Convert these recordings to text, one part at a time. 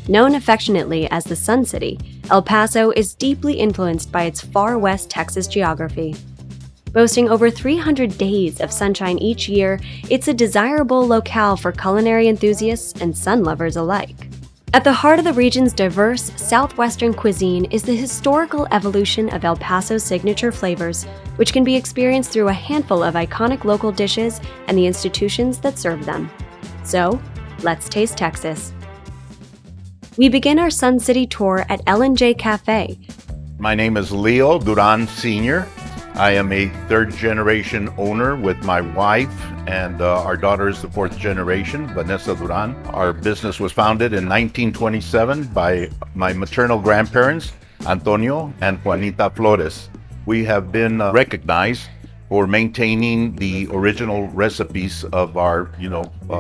Known affectionately as the Sun City, El Paso is deeply influenced by its far west Texas geography. Boasting over 300 days of sunshine each year, it's a desirable locale for culinary enthusiasts and sun lovers alike. At the heart of the region's diverse southwestern cuisine is the historical evolution of El Paso's signature flavors, which can be experienced through a handful of iconic local dishes and the institutions that serve them. So, let's taste Texas. We begin our Sun City tour at L&J Cafe. My name is Leo Duran Sr. I am a third-generation owner with my wife, and our daughter is the fourth generation, Vanessa Duran. Our business was founded in 1927 by my maternal grandparents, Antonio and Juanita Flores. We have been recognized for maintaining the original recipes of our,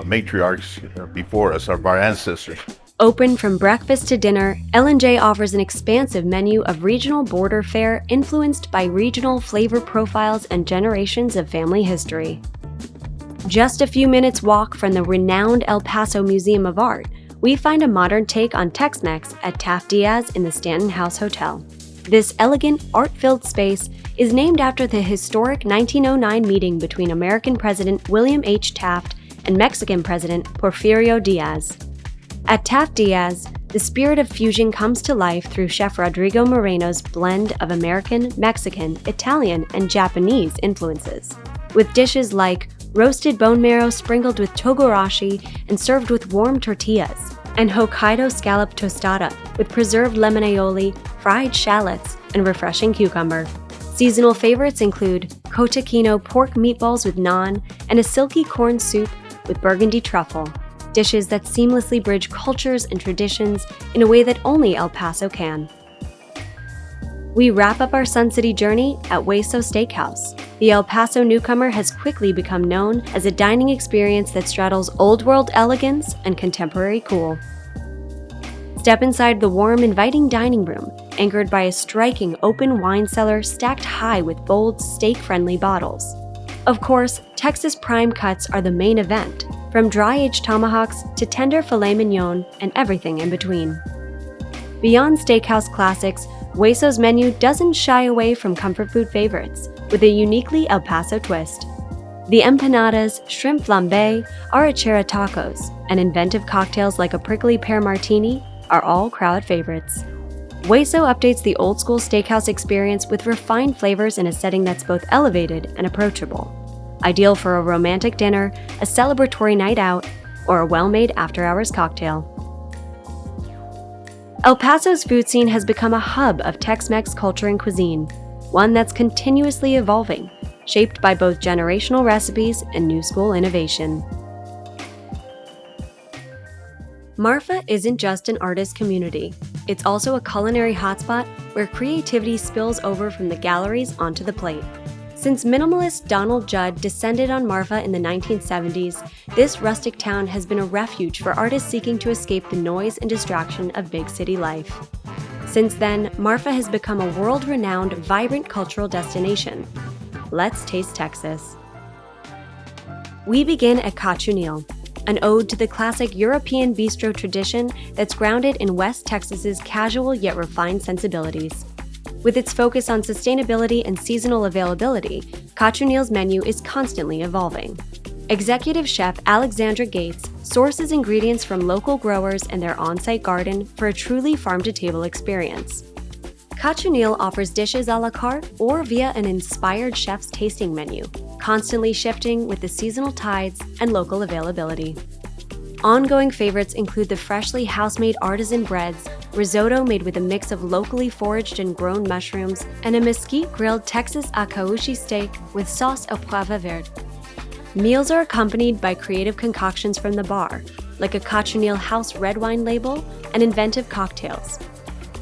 matriarchs before us, of our ancestors. Open from breakfast to dinner, L&J offers an expansive menu of regional border fare influenced by regional flavor profiles and generations of family history. Just a few minutes walk from the renowned El Paso Museum of Art, we find a modern take on Tex-Mex at Taft Diaz in the Stanton House Hotel. This elegant, art-filled space is named after the historic 1909 meeting between American President William H. Taft and Mexican President Porfirio Diaz. At Taft Diaz, the spirit of fusion comes to life through Chef Rodrigo Moreno's blend of American, Mexican, Italian, and Japanese influences. With dishes like roasted bone marrow sprinkled with togarashi and served with warm tortillas, and Hokkaido scallop tostada with preserved lemon aioli, fried shallots, and refreshing cucumber. Seasonal favorites include Cotechino pork meatballs with naan and a silky corn soup with burgundy truffle. Dishes that seamlessly bridge cultures and traditions in a way that only El Paso can. We wrap up our Sun City journey at Hueso Steakhouse. The El Paso newcomer has quickly become known as a dining experience that straddles old-world elegance and contemporary cool. Step inside the warm, inviting dining room, anchored by a striking open wine cellar stacked high with bold, steak-friendly bottles. Of course, Texas prime cuts are the main event, from dry-aged tomahawks to tender filet mignon and everything in between. Beyond steakhouse classics, Hueso's menu doesn't shy away from comfort food favorites, with a uniquely El Paso twist. The empanadas, shrimp flambe, arrachera tacos, and inventive cocktails like a prickly pear martini are all crowd favorites. Hueso updates the old-school steakhouse experience with refined flavors in a setting that's both elevated and approachable. Ideal for a romantic dinner, a celebratory night out, or a well-made after-hours cocktail. El Paso's food scene has become a hub of Tex-Mex culture and cuisine, one that's continuously evolving, shaped by both generational recipes and new-school innovation. Marfa isn't just an artist community. It's also a culinary hotspot where creativity spills over from the galleries onto the plate. Since minimalist Donald Judd descended on Marfa in the 1970s, this rustic town has been a refuge for artists seeking to escape the noise and distraction of big city life. Since then, Marfa has become a world-renowned, vibrant cultural destination. Let's taste Texas. We begin at Cochineal, an ode to the classic European bistro tradition that's grounded in West Texas's casual yet refined sensibilities. With its focus on sustainability and seasonal availability, Cochineal's menu is constantly evolving. Executive Chef Alexandra Gates sources ingredients from local growers and their on-site garden for a truly farm-to-table experience. Cochineal offers dishes a la carte or via an inspired chef's tasting menu, constantly shifting with the seasonal tides and local availability. Ongoing favorites include the freshly house-made artisan breads, risotto made with a mix of locally foraged and grown mushrooms, and a mesquite-grilled Texas akaushi steak with sauce au poivre vert. Meals are accompanied by creative concoctions from the bar, like a Cochineal House red wine label and inventive cocktails.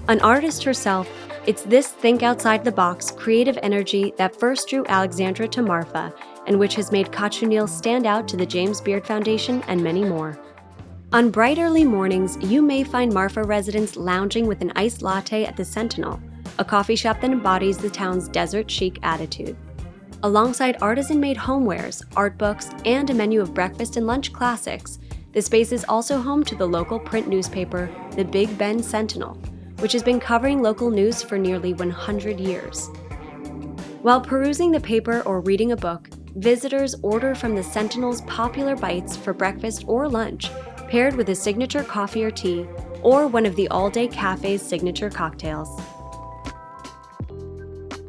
An artist herself, it's this think-outside-the-box creative energy that first drew Alexandra to Marfa and which has made Cochineal stand out to the James Beard Foundation and many more. On bright early mornings, you may find Marfa residents lounging with an iced latte at the Sentinel, a coffee shop that embodies the town's desert chic attitude. Alongside artisan-made homewares, art books, and a menu of breakfast and lunch classics, The space is also home to the local print newspaper, the Big Bend Sentinel, which has been covering local news for nearly 100 years. While perusing the paper or reading a book, visitors order from the Sentinel's popular bites for breakfast or lunch, paired with a signature coffee or tea, or one of the all-day cafe's signature cocktails.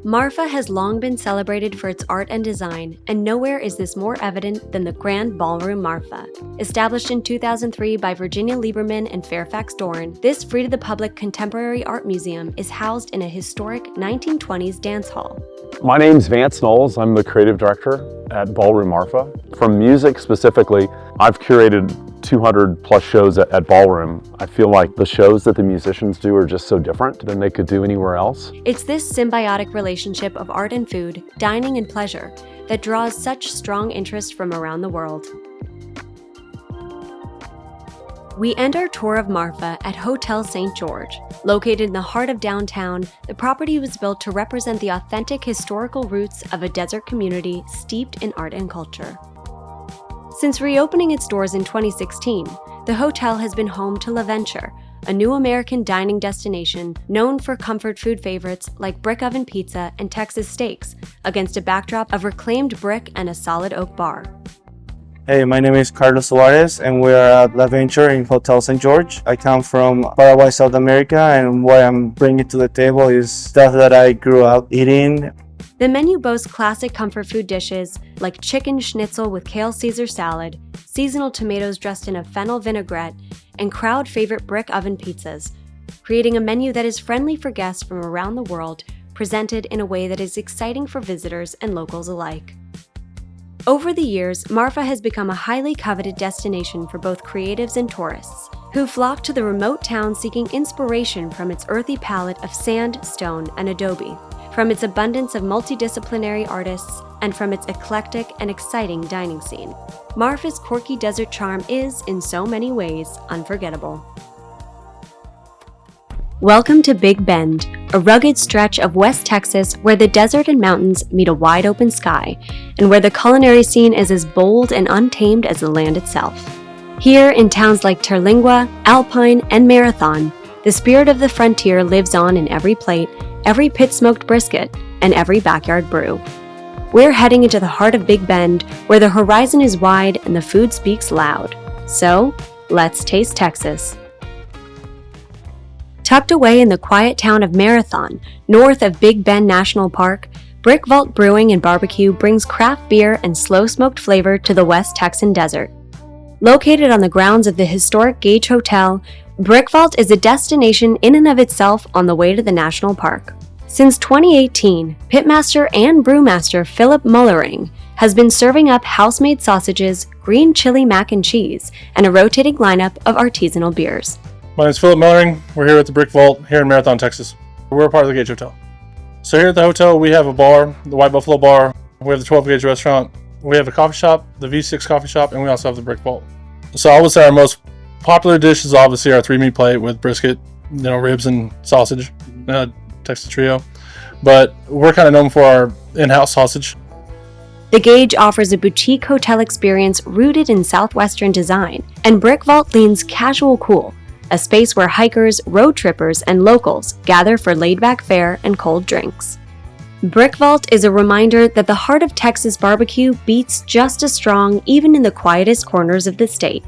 Marfa has long been celebrated for its art and design, and nowhere is this more evident than the Grand Ballroom Marfa. Established in 2003 by Virginia Lieberman and Fairfax Dorn, this free-to-the-public contemporary art museum is housed in a historic 1920s dance hall. My name's Vance Knowles. I'm the creative director at Ballroom Marfa. From music specifically, I've curated 200 plus shows at Ballroom. I feel like the shows that the musicians do are just so different than they could do anywhere else. It's this symbiotic relationship of art and food, dining and pleasure, that draws such strong interest from around the world. We end our tour of Marfa at Hotel St. George. Located in the heart of downtown, the property was built to represent the authentic historical roots of a desert community steeped in art and culture. Since reopening its doors in 2016, the hotel has been home to La Venture, a new American dining destination known for comfort food favorites like brick oven pizza and Texas steaks, against a backdrop of reclaimed brick and a solid oak bar. Hey, my name is Carlos Suarez, and we are at La Venture in Hotel St. George. I come from Paraguay, South America, and what I'm bringing to the table is stuff that I grew up eating. The menu boasts classic comfort food dishes like chicken schnitzel with kale Caesar salad, seasonal tomatoes dressed in a fennel vinaigrette, and crowd favorite brick oven pizzas, creating a menu that is friendly for guests from around the world, presented in a way that is exciting for visitors and locals alike. Over the years, Marfa has become a highly coveted destination for both creatives and tourists, who flock to the remote town seeking inspiration from its earthy palette of sand, stone, and adobe, from its abundance of multidisciplinary artists, and from its eclectic and exciting dining scene. Marfa's quirky desert charm is, in so many ways, unforgettable. Welcome to Big Bend, a rugged stretch of West Texas where the desert and mountains meet a wide open sky, and where the culinary scene is as bold and untamed as the land itself. Here, in towns like Terlingua, Alpine, and Marathon, the spirit of the frontier lives on in every plate, every pit-smoked brisket, and every backyard brew. We're heading into the heart of Big Bend, where the horizon is wide and the food speaks loud. So, let's taste Texas. Tucked away in the quiet town of Marathon, north of Big Bend National Park, Brick Vault Brewing and Barbecue brings craft beer and slow-smoked flavor to the West Texan desert. Located on the grounds of the historic Gage Hotel, Brick Vault is a destination in and of itself on the way to the national park. Since 2018, pitmaster and brewmaster Philip Mullering has been serving up house-made sausages, green chili mac and cheese, and a rotating lineup of artisanal beers. My name is Philip Mullering. We're here at the Brick Vault here in Marathon, Texas. We're a part of the Gage Hotel. So here at the hotel, we have a bar, the White Buffalo Bar. We have the 12 Gauge restaurant. We have a coffee shop, the V6 coffee shop, and we also have the Brick Vault. So I would say our most popular dish is obviously our 3-meat plate with brisket, ribs and sausage, Texas Trio. But we're kind of known for our in-house sausage. The Gage offers a boutique hotel experience rooted in Southwestern design, and Brick Vault leans casual cool, a space where hikers, road trippers, and locals gather for laid-back fare and cold drinks. Brick Vault is a reminder that the heart of Texas barbecue beats just as strong even in the quietest corners of the state.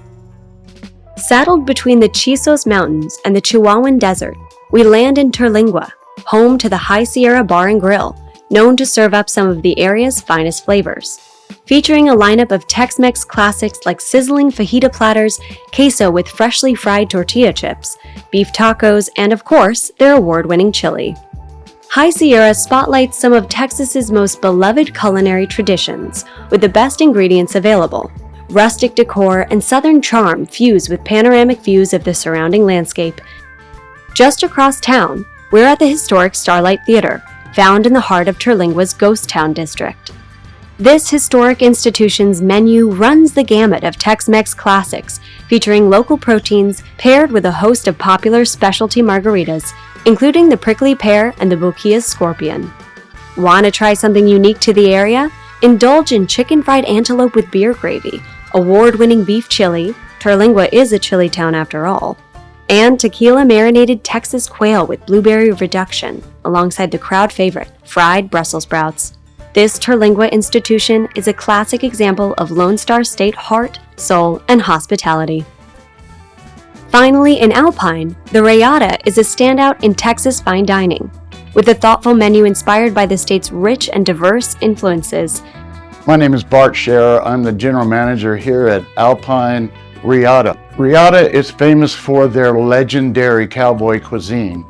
Saddled between the Chisos Mountains and the Chihuahuan Desert, we land in Terlingua, home to the High Sierra Bar and Grill, known to serve up some of the area's finest flavors. Featuring a lineup of Tex-Mex classics like sizzling fajita platters, queso with freshly fried tortilla chips, beef tacos, and of course, their award-winning chili. High Sierra spotlights some of Texas's most beloved culinary traditions, with the best ingredients available. Rustic decor and southern charm fuse with panoramic views of the surrounding landscape. Just across town, we're at the historic Starlight Theater, found in the heart of Terlingua's Ghost Town district. This historic institution's menu runs the gamut of Tex-Mex classics, featuring local proteins paired with a host of popular specialty margaritas, including the prickly pear and the Boquillas scorpion. Want to try something unique to the area? Indulge in chicken fried antelope with beer gravy, award-winning beef chili, Terlingua is a chili town after all. And tequila-marinated Texas quail with blueberry reduction, alongside the crowd favorite, fried Brussels sprouts. This Terlingua institution is a classic example of Lone Star State heart, soul, and hospitality. Finally, in Alpine, the Rayada is a standout in Texas fine dining. With a thoughtful menu inspired by the state's rich and diverse influences. My name is Bart Scherer. I'm the general manager here at Alpine Rayada. Rayada is famous for their legendary cowboy cuisine,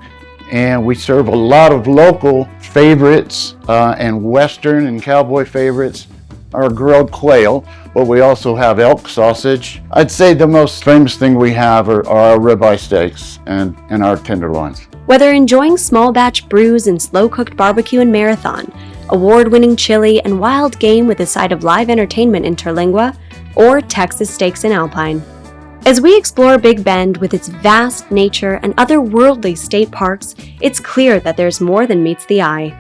and we serve a lot of local favorites and Western and cowboy favorites. Our grilled quail, but we also have elk sausage. I'd say the most famous thing we have are our ribeye steaks and our tenderloins. Whether enjoying small batch brews and slow-cooked barbecue in Marathon, award-winning chili and wild game with a side of live entertainment in Terlingua, or Texas steaks in Alpine. As we explore Big Bend with its vast nature and otherworldly state parks, it's clear that there's more than meets the eye.